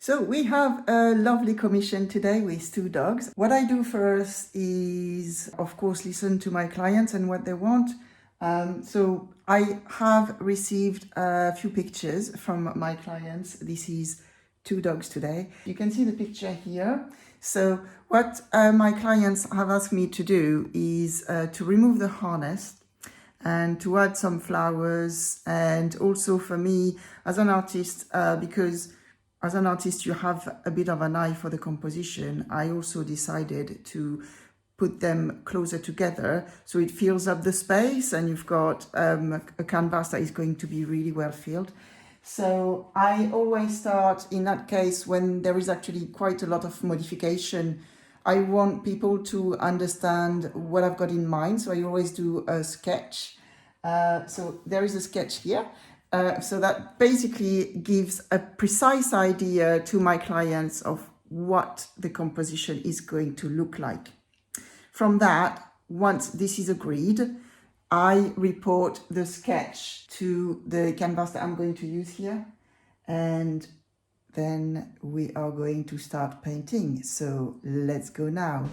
So we have a lovely commission today with 2 dogs. What I do first is, of course, listen to my clients and what they want. So I have received a few pictures from my clients. This is 2 dogs today. You can see the picture here. So what my clients have asked me to do is to remove the harness and to add some flowers, and also for me as an artist, because as an artist you have a bit of an eye for the composition, I also decided to put them closer together so it fills up the space and you've got a canvas that is going to be really well filled. So I always start, in that case, when there is actually quite a lot of modification, I want people to understand what I've got in mind. So I always do a sketch. So there is a sketch here. So that basically gives a precise idea to my clients of what the composition is going to look like. From that, once this is agreed, I report the sketch to the canvas that I'm going to use here, and then we are going to start painting. So let's go now.